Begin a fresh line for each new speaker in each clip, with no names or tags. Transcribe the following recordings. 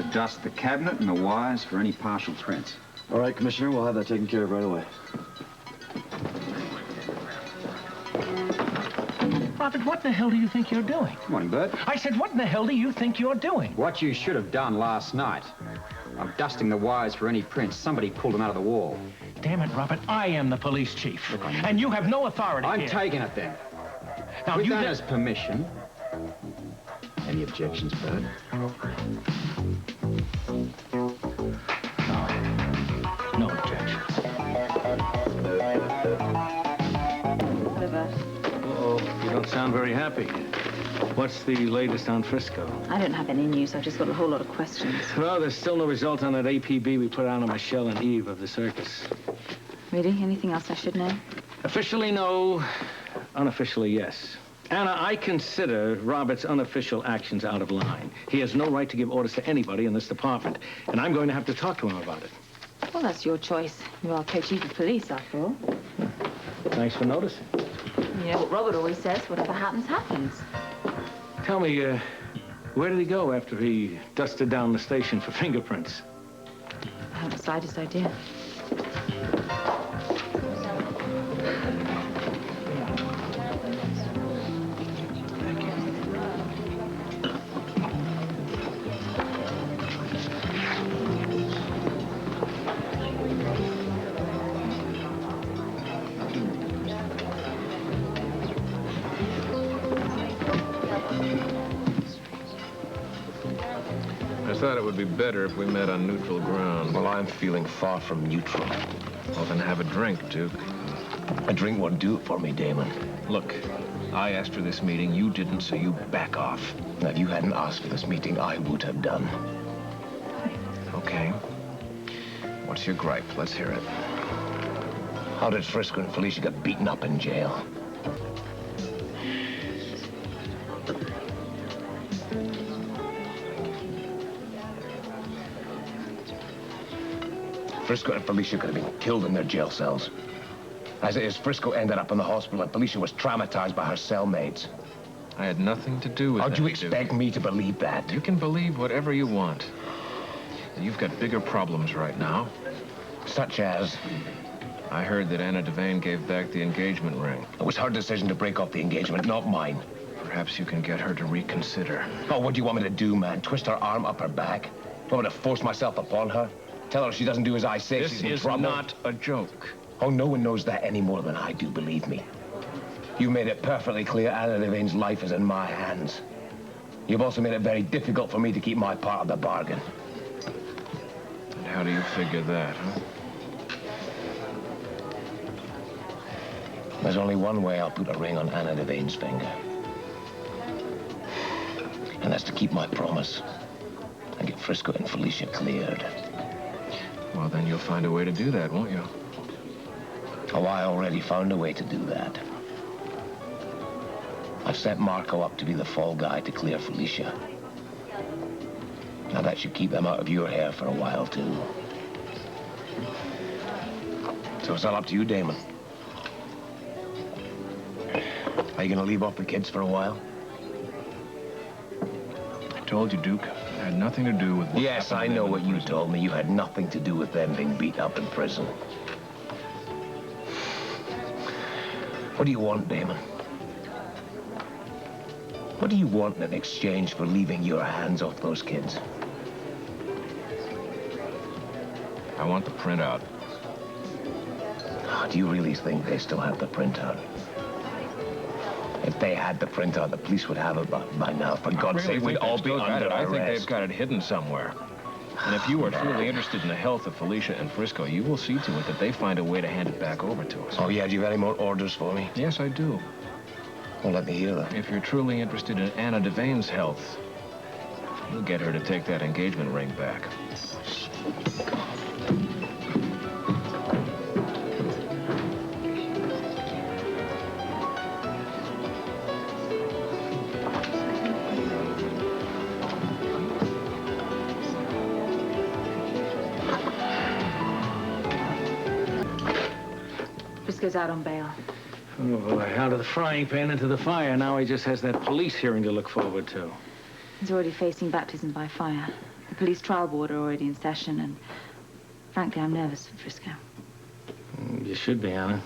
to dust the cabinet and the wires for any partial prints.
All right, Commissioner, we'll have that taken care of right away.
Robert, what in the hell do you think you're doing?
Good morning, Bert.
I said, what in the hell do you think you're doing?
What you should have done last night. I'm dusting the wires for any prints. Somebody pulled them out of the wall.
Damn it, Robert, I am the police chief. And you have no authority
I'm
here.
taking it then.
Now,
With
you
Anna's permission. Any objections, Bert?
No objections.
Uh-oh, you don't sound very happy. What's the latest on Frisco?
I don't have any news. I've just got a whole lot of questions.
Well, there's still no result on that APB we put out on Michelle and Eve of the circus.
Really? Anything else I should know?
Officially, no. Unofficially, yes. Anna, I consider Robert's unofficial actions out of line. He has no right to give orders to anybody in this department, and I'm going to have to talk to him about it.
Well, that's your choice. You are co-chief of police, after all.
Thanks for noticing.
You know what Robert always says, whatever happens, happens.
Tell me, where did he go after he dusted down the station for fingerprints?
I haven't the slightest idea.
I thought it would be better if we met on neutral ground.
Well, I'm feeling far from neutral.
Well, then have a drink, Duke.
A drink won't do it for me, Damon.
Look, I asked for this meeting. You didn't, so you back off.
Now, if you hadn't asked for this meeting, I would have done.
Okay. What's your gripe? Let's hear it.
How did Frisco and Felicia get beaten up in jail? Frisco and Felicia could have been killed in their jail cells. As it is, Frisco ended up in the hospital and Felicia was traumatized by her cellmates.
I had nothing to do with that,
How'd you expect me to believe that?
You can believe whatever you want. You've got bigger problems right now.
Such as?
I heard that Anna Devane gave back the engagement ring.
It was her decision to break off the engagement, not mine.
Perhaps you can get her to reconsider.
Oh, what do you want me to do, man? Twist her arm up her back? Want me to force myself upon her? Tell her she doesn't do as I say, she's in trouble?
This is not a joke.
Oh, no one knows that any more than I do, believe me. You made it perfectly clear Anna Devane's life is in my hands. You've also made it very difficult for me to keep my part of the bargain.
And how do you figure that, huh?
There's only one way I'll put a ring on Anna Devane's finger. And that's to keep my promise and get Frisco and Felicia cleared.
Well, then you'll find a way to do that, won't you?
Oh, I already found a way to do that. I've set Marco up to be the fall guy to clear Felicia. Now that should keep them out of your hair for a while, too. So it's all up to you, Damon. Are you gonna leave off the kids for a while?
I told you, Duke. It had nothing to do with what
Yes, I know what you told me. You had nothing to do with them being beat up in prison. What do you want, Damon? What do you want in exchange for leaving your hands off those kids?
I want the printout.
Oh, do you really think they still have the printout? If they had the printout, the police would have it by now. For God's sake, we'd all be under arrest.
I think they've got it hidden somewhere. And if you are truly interested in the health of Felicia and Frisco, you will see to it that they find a way to hand it back over to us.
Oh, yeah? Do you have any more orders for me?
Yes, I do.
Well, let me hear them.
If you're truly interested in Anna Devane's health, you'll get her to take that engagement ring back.
Frisco's out on bail.
Oh, boy, out of the frying pan into the fire. Now he just has that police hearing to look forward to.
He's already facing baptism by fire. The police trial board are already in session, and frankly, I'm nervous for Frisco.
You should be, Anna.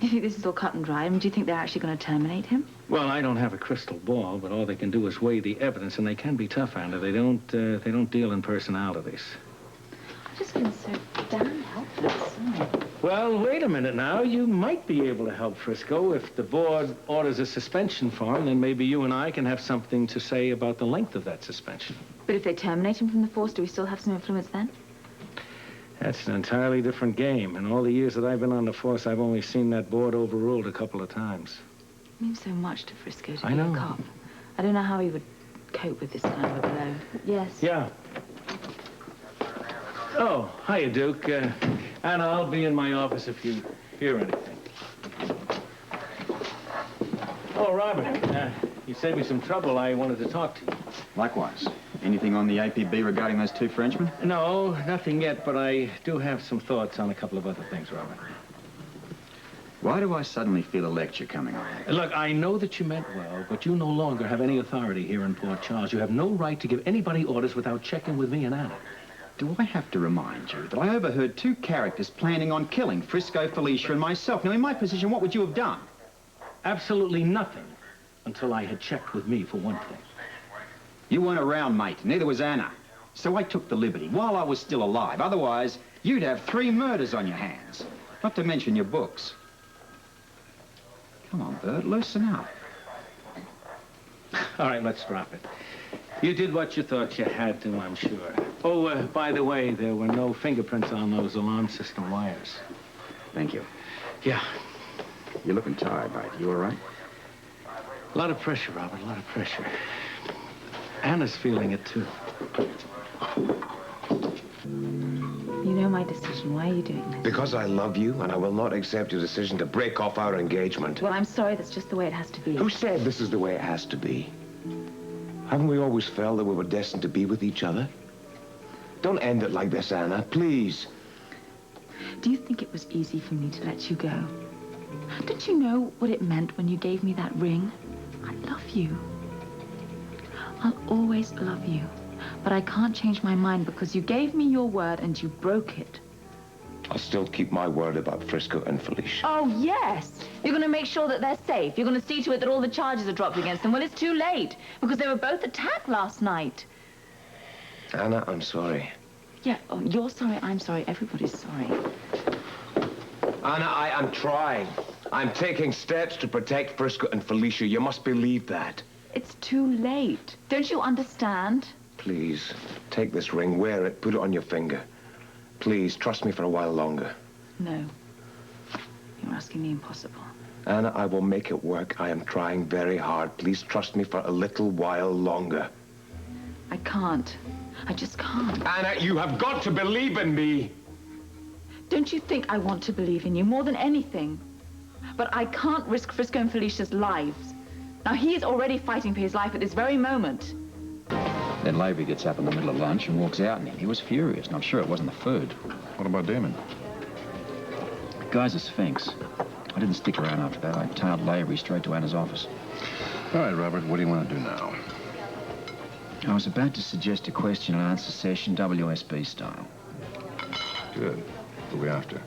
You think this is all cut and dry? I mean, do you think they're actually going to terminate him?
Well, I don't have a crystal ball, but all they can do is weigh the evidence, and they can be tough, Anna. They don't deal in personalities.
I just feel so damn helpless.
Well, wait a minute now. You might be able to help Frisco. If the board orders a suspension for him, then maybe you and I can have something to say about the length of that suspension.
But if they terminate him from the force, do we still have some influence then?
That's an entirely different game. In all the years that I've been on the force, I've only seen that board overruled a couple of times.
It means so much to Frisco to
I
be
know.
a cop. I don't know how he would cope with this kind of a blow. Yes.
Yeah. Oh, hiya, Duke. Anna, I'll be in my office if you hear anything. Oh, Robert, you saved me some trouble. I wanted to talk to you.
Likewise. Anything on the APB regarding those two Frenchmen?
No, nothing yet, but I do have some thoughts on a couple of other things, Robert.
Why do I suddenly feel a lecture coming on?
Look, I know that you meant well, but you no longer have any authority here in Port Charles. You have no right to give anybody orders without checking with me and Anna.
Do I have to remind you that I overheard two characters planning on killing Frisco, Felicia, and myself? Now, in my position, what would you have done?
Absolutely nothing until I had checked with me, for one thing.
You weren't around, mate. Neither was Anna. So I took the liberty while I was still alive. Otherwise, you'd have 3 murders on your hands. Not to mention your books. Come on, Bert, loosen up.
All right, let's drop it. You did what you thought you had to, I'm sure. Oh, by the way, there were no fingerprints on those alarm system wires.
Thank you.
Yeah.
You're looking tired, mate. You all right?
A lot of pressure, Robert, a lot of pressure. Anna's feeling it, too.
You know my decision. Why are you doing this?
Because I love you, and I will not accept your decision to break off our engagement.
Well, I'm sorry. That's just the way it has to be.
Who said this is the way it has to be? Haven't we always felt that we were destined to be with each other? Don't end it like this, Anna, please.
Do you think it was easy for me to let you go? Didn't you know what it meant when you gave me that ring? I love you. I'll always love you. But I can't change my mind because you gave me your word and you broke it.
I'll still keep my word about Frisco and Felicia.
Oh, yes. You're going to make sure that they're safe. You're going to see to it that all the charges are dropped against them. Well, it's too late because they were both attacked last night.
Anna, I'm sorry.
Yeah, oh, you're sorry, I'm sorry, everybody's sorry.
Anna, I am trying. I'm taking steps to protect Frisco and Felicia. You must believe that.
It's too late. Don't you understand?
Please, take this ring, wear it, put it on your finger. Please, trust me for a while longer.
No. You're asking the impossible.
Anna, I will make it work. I am trying very hard. Please trust me for a little while longer.
I can't. I just can't.
Anna, you have got to believe in me.
Don't you think I want to believe in you more than anything? But I can't risk Frisco and Felicia's lives. Now, he is already fighting for his life at this very moment.
Then Lavery gets up in the middle of lunch and walks out, and he was furious, and I'm sure it wasn't the food.
What about Damon?
The guy's a sphinx. I didn't stick around after that. I tailed Lavery straight to Anna's office.
All right, Robert, what do you want to do now?
I was about to suggest a question and answer session, WSB style.
Good. Who are we after?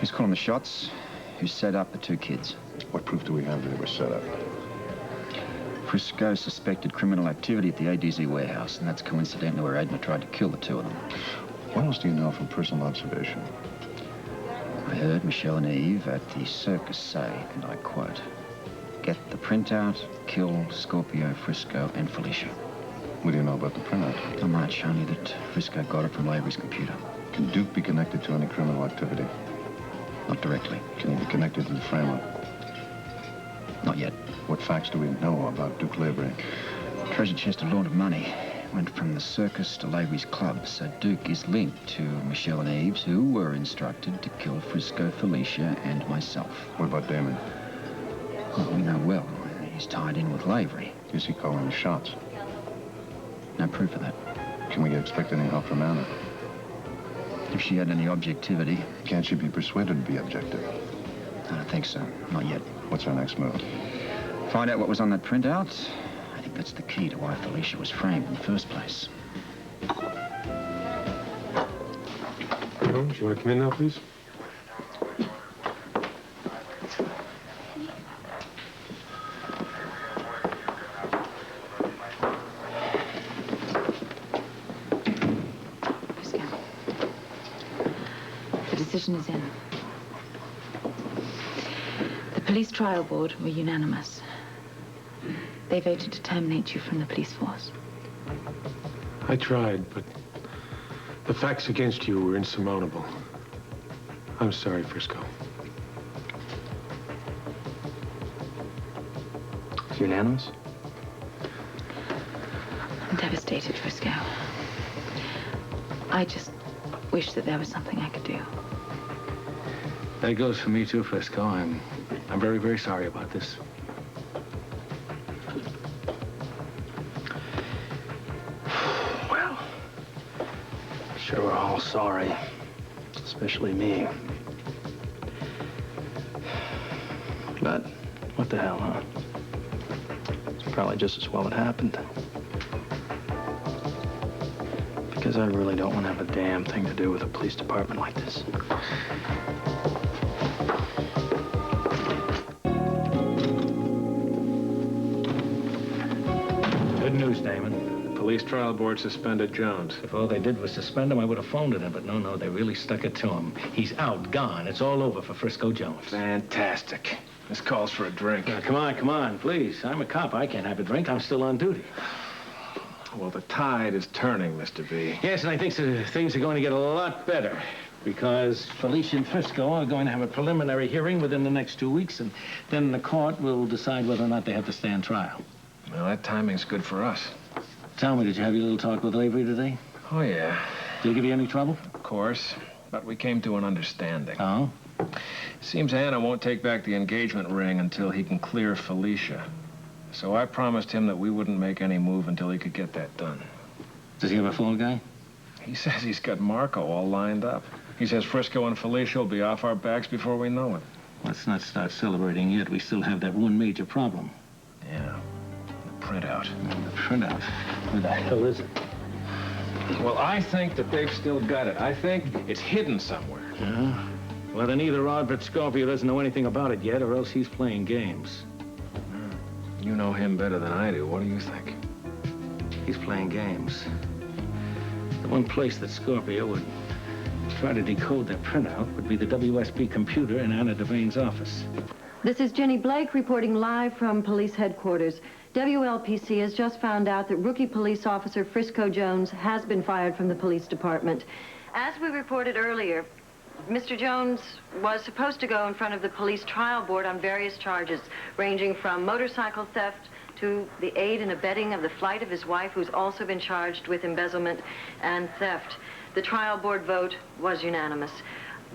Who's calling the shots? Who set up the 2 kids?
What proof do we have that they were set up?
Frisco suspected criminal activity at the ADZ warehouse, and that's coincidentally where Edna tried to kill the 2 of them.
What else do you know from personal observation?
I heard Michelle and Eve at the circus say, and I quote, "Get the printout, kill Scorpio, Frisco, and Felicia."
What do you know about the printout?
Not much, only that Frisco got it from Lavery's computer.
Can Duke be connected to any criminal activity?
Not directly.
Can he be connected to the frame-up?
Not yet.
What facts do we know about Duke Lavery?
Treasure chest of laundered money went from the circus to Lavery's club, so Duke is linked to Michelle and Eves, who were instructed to kill Frisco, Felicia, and myself.
What about Damon?
Well, we know well. He's tied in with Lavery.
Is he calling the shots?
No proof of that.
Can we expect any help from Anna?
If she had any objectivity...
Can't she be persuaded to be objective?
I don't think so. Not yet.
What's our next move?
Find out what was on that printout. I think that's the key to why Felicia was framed in the first place.
Jones, you want to come in now, please?
The decision is in. The police trial board were unanimous. They voted to terminate you from the police force.
I tried, but the facts against you were insurmountable. I'm sorry, Frisco.
It's unanimous?
I'm devastated, Frisco. I just wish that there was something I could do.
That goes for me too, Frisco. I'm very, very sorry about this.
Well, sure we're all sorry, especially me. But what the hell, huh? It's probably just as well it happened. Because I really don't want to have a damn thing to do with a police department like this.
Good news, Damon.
Police trial board suspended Jones.
If all they did was suspend him, I would have phoned him. But no, they really stuck it to him. He's out, gone. It's all over for Frisco Jones.
Fantastic. This calls for a drink.
Now, come on, please. I'm a cop. I can't have a drink. I'm still on duty.
Well, the tide is turning, Mr. B.
Yes, and I think things are going to get a lot better because Felicia and Frisco are going to have a preliminary hearing within the next 2 weeks, and then the court will decide whether or not they have to stand trial.
Well, that timing's good for us.
Tell me, did you have your little talk with Avery today?
Oh, yeah.
Did he give you any trouble?
Of course. But we came to an understanding.
Oh?
Seems Anna won't take back the engagement ring until he can clear Felicia. So I promised him that we wouldn't make any move until he could get that done.
Does he have a fall guy?
He says he's got Marco all lined up. He says Frisco and Felicia will be off our backs before we know it.
Let's not start celebrating yet. We still have that one major problem.
Yeah, the printout.
The printout. Where the hell is it?
Well, I think that they've still got it. I think it's hidden somewhere.
Yeah? Well, then either Robert Scorpio doesn't know anything about it yet, or else he's playing games.
You know him better than I do. What do you think?
He's playing games. The one place that Scorpio would try to decode that printout would be the WSB computer in Anna Devane's office.
This is Jenny Blake reporting live from police headquarters. WLPC has just found out that rookie police officer Frisco Jones has been fired from the police department. As we reported earlier, Mr. Jones was supposed to go in front of the police trial board on various charges, ranging from motorcycle theft to the aid and abetting of the flight of his wife, who's also been charged with embezzlement and theft. The trial board vote was unanimous.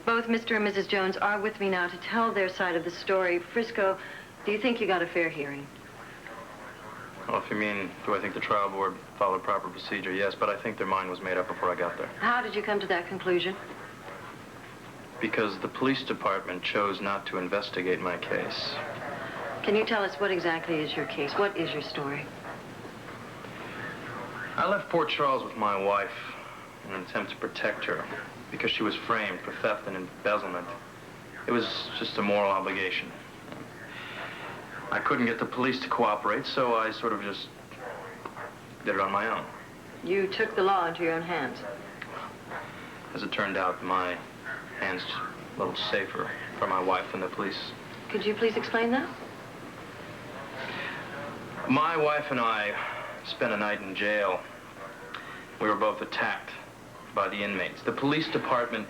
Both Mr. and Mrs. Jones are with me now to tell their side of the story. Frisco, do you think you got a fair hearing?
Well, if you mean, do I think the trial board followed proper procedure? Yes, but I think their mind was made up before I got there.
How did you come to that conclusion?
Because the police department chose not to investigate my case.
Can you tell us what exactly is your case? What is your story?
I left Port Charles with my wife in an attempt to protect her because she was framed for theft and embezzlement. It was just a moral obligation. I couldn't get the police to cooperate, so I sort of just did it on my own.
You took the law into your own hands.
As it turned out, my hands a little safer for my wife than the police.
Could you please explain that?
My wife and I spent a night in jail. We were both attacked by the inmates. The police department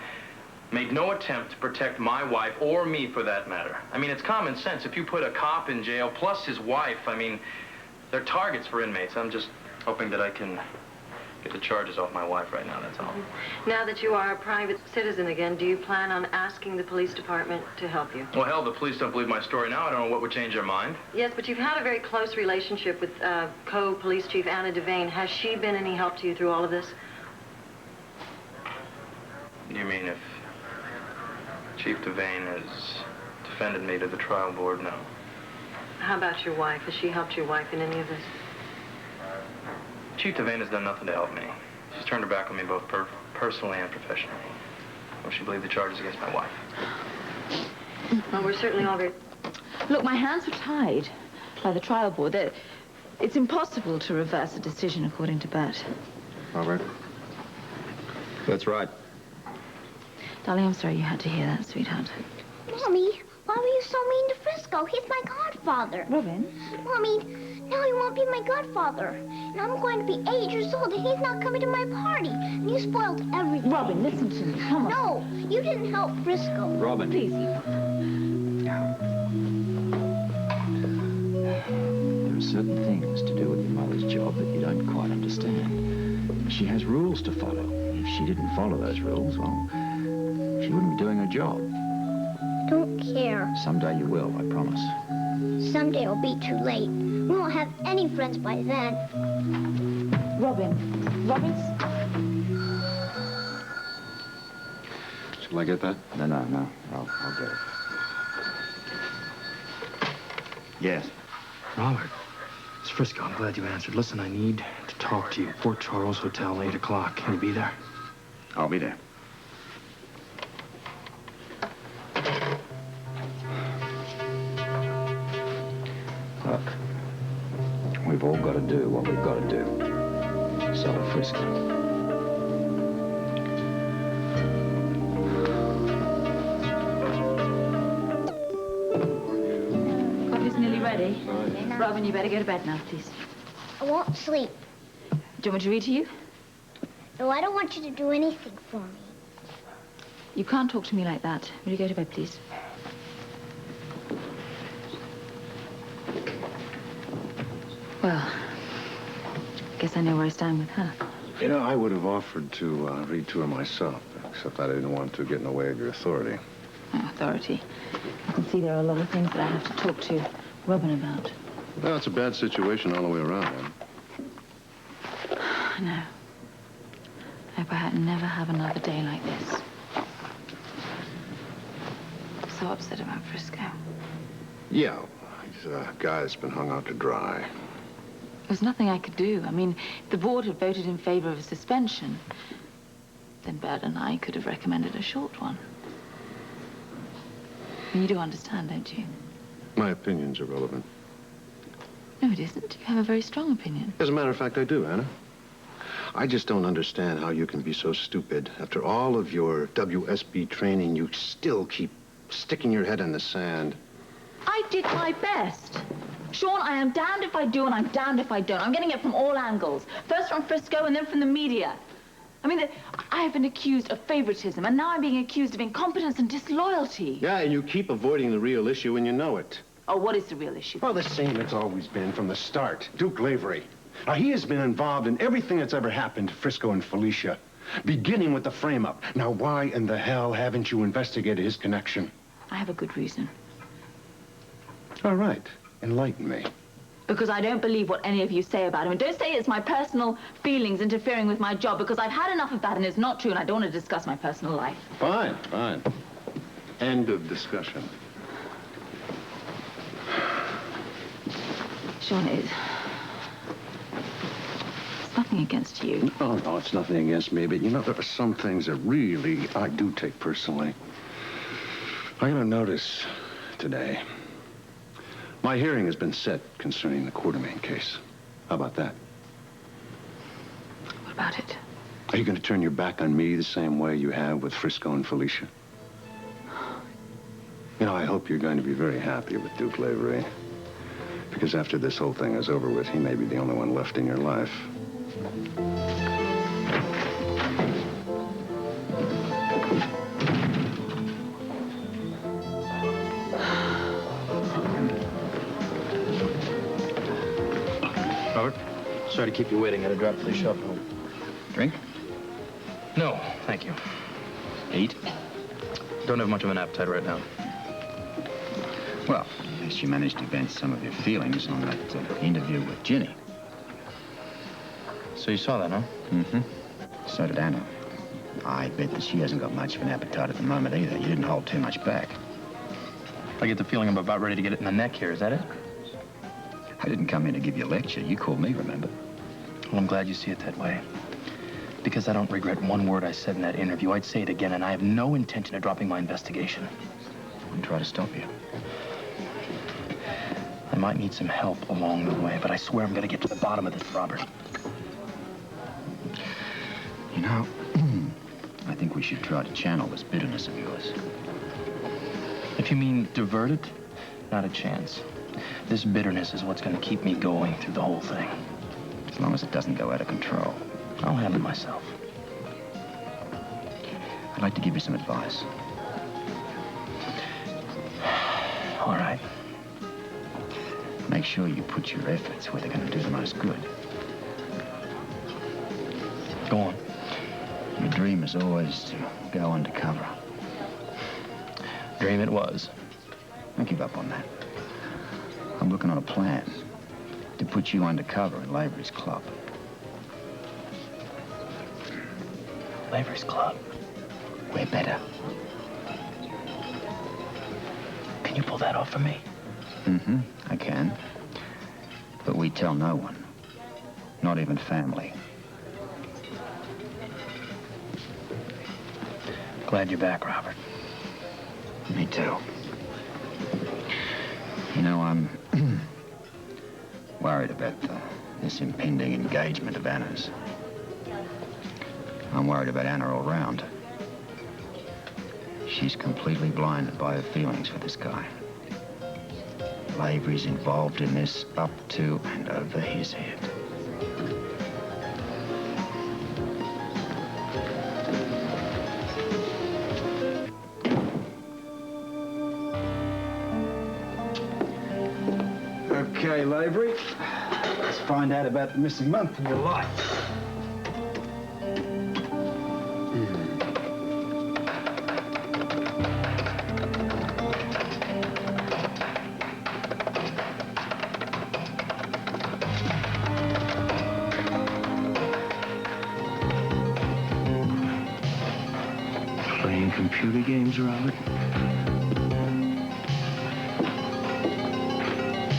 made no attempt to protect my wife, or me for that matter. I mean, it's common sense. If you put a cop in jail, plus his wife, I mean, they're targets for inmates. I'm just hoping that I can get the charges off my wife right now, that's all.
Now that you are a private citizen again, do you plan on asking the police department to help you?
Well, hell, the police don't believe my story now. I don't know what would change their mind.
Yes, but you've had a very close relationship with co-police chief Anna Devane. Has she been any help to you through all of this?
You mean if Chief Devane has defended me to the trial board? No.
How about your wife? Has she helped your wife in any of this?
Chief Devane has done nothing to help me. She's turned her back on me both personally and professionally. Well, she believed the charges against my wife.
Well, we're certainly all very...
Look, my hands were tied by the trial board. It's impossible to reverse a decision according to Bert.
Robert? That's right.
Darling, I'm sorry you had to hear that, sweetheart.
Mommy, why were you so mean to Frisco? He's my godfather.
Robin?
Mommy, now he won't be my godfather. And I'm going to be 8 years old, and he's not coming to my party. And you spoiled everything.
Robin, listen to me. Come on.
No, you didn't help Frisco.
Robin.
Please.
There are certain things to do with your mother's job that you don't quite understand. She has rules to follow. If she didn't follow those rules, well, she wouldn't be doing her job.
Don't care.
Someday you will, I promise.
Someday it'll be too late. We won't have any friends by then.
Robin. Robin?
Shall I get that?
No. I'll get it. Yes.
Robert, it's Frisco. I'm glad you answered. Listen, I need to talk to you. Port Charles Hotel, 8 o'clock. Can you be there?
I'll be there. Look, we've all got to do what we've got to do. So have Frisco.
Coffee's nearly ready. Robin, you better go to bed now, please.
I won't sleep.
Do you want me to read to you?
No, I don't want you to do anything for me.
You can't talk to me like that. Will you go to bed, please? Well, guess I know where I stand with her.
You know, I would have offered to read to her myself, except I didn't want to get in the way of your authority.
Oh, authority. I can see there are a lot of things that I have to talk to Robin about.
Well, it's a bad situation all the way around, man.
I know. I hope I never have another day like this. I'm so upset about Frisco.
Yeah, he's a guy that's been hung out to dry.
There's nothing I could do. I mean, if the board had voted in favor of a suspension, then Bert and I could have recommended a short one. I mean, you do understand, don't you?
My opinion's irrelevant.
No, it isn't. You have a very strong opinion.
As a matter of fact, I do, Anna. I just don't understand how you can be so stupid. After all of your WSB training, you still keep sticking your head in the sand.
I did my best. Sean, I am damned if I do and I'm damned if I don't. I'm getting it from all angles. First from Frisco and then from the media. I mean, I have been accused of favoritism, and now I'm being accused of incompetence and disloyalty.
Yeah, and you keep avoiding the real issue and you know it.
Oh, what is the real issue?
Well, the same it's always been from the start. Duke Lavery. Now, he has been involved in everything that's ever happened to Frisco and Felicia, beginning with the frame-up. Now, why in the hell haven't you investigated his connection?
I have a good reason.
All right. Enlighten me.
Because I don't believe what any of you say about him. And don't say it's my personal feelings interfering with my job, because I've had enough of that and it's not true, and I don't want to discuss my personal life.
Fine. End of discussion.
Sean, it's nothing against you.
Oh, no, it's nothing against me, but you know, there are some things that really I do take personally. I got a notice today. My hearing has been set concerning the Quartermain case. How about that?
What about it?
Are you going to turn your back on me the same way you have with Frisco and Felicia? You know, I hope you're going to be very happy with Duke Lavery. Because after this whole thing is over with, he may be the only one left in your life.
Robert, sorry to keep you waiting. I had to drop the shop home.
Drink?
No, thank you.
Eat?
Don't have much of an appetite right now.
Well, at least you managed to vent some of your feelings on that interview with Ginny.
So you saw that, huh?
Mm-hmm. So did Anna. I bet that she hasn't got much of an appetite at the moment either. You didn't hold too much back.
I get the feeling I'm about ready to get it in the neck here. Is that it?
I didn't come in to give you a lecture. You called me, remember?
Well, I'm glad you see it that way. Because I don't regret one word I said in that interview. I'd say it again, and I have no intention of dropping my investigation.
I wouldn't try to stop you.
I might need some help along the way, but I swear I'm going to get to the bottom of this, Robert.
You know, I think we should try to channel this bitterness of yours.
If you mean divert it, not a chance. This bitterness is what's going to keep me going through the whole thing.
As long as it doesn't go out of control.
I'll handle it myself.
I'd like to give you some advice.
All right.
Make sure you put your efforts where they're going to do the most good.
Go on.
Your dream is always to go undercover.
Dream it was.
Don't give up on that. I'm working on a plan to put you undercover in Lavery's club.
Lavery's club?
We're better.
Can you pull that off for me?
Mm-hmm, I can. But we tell no one. Not even family.
Glad you're back, Robert.
Me too. You know, I'm worried about this impending engagement of Anna's. I'm worried about Anna all round. She's completely blinded by her feelings for this guy. Lavery's involved in this up to and over his head.
Okay, Lavery. Let's find out about the missing month in your life.
Playing computer games, Robert?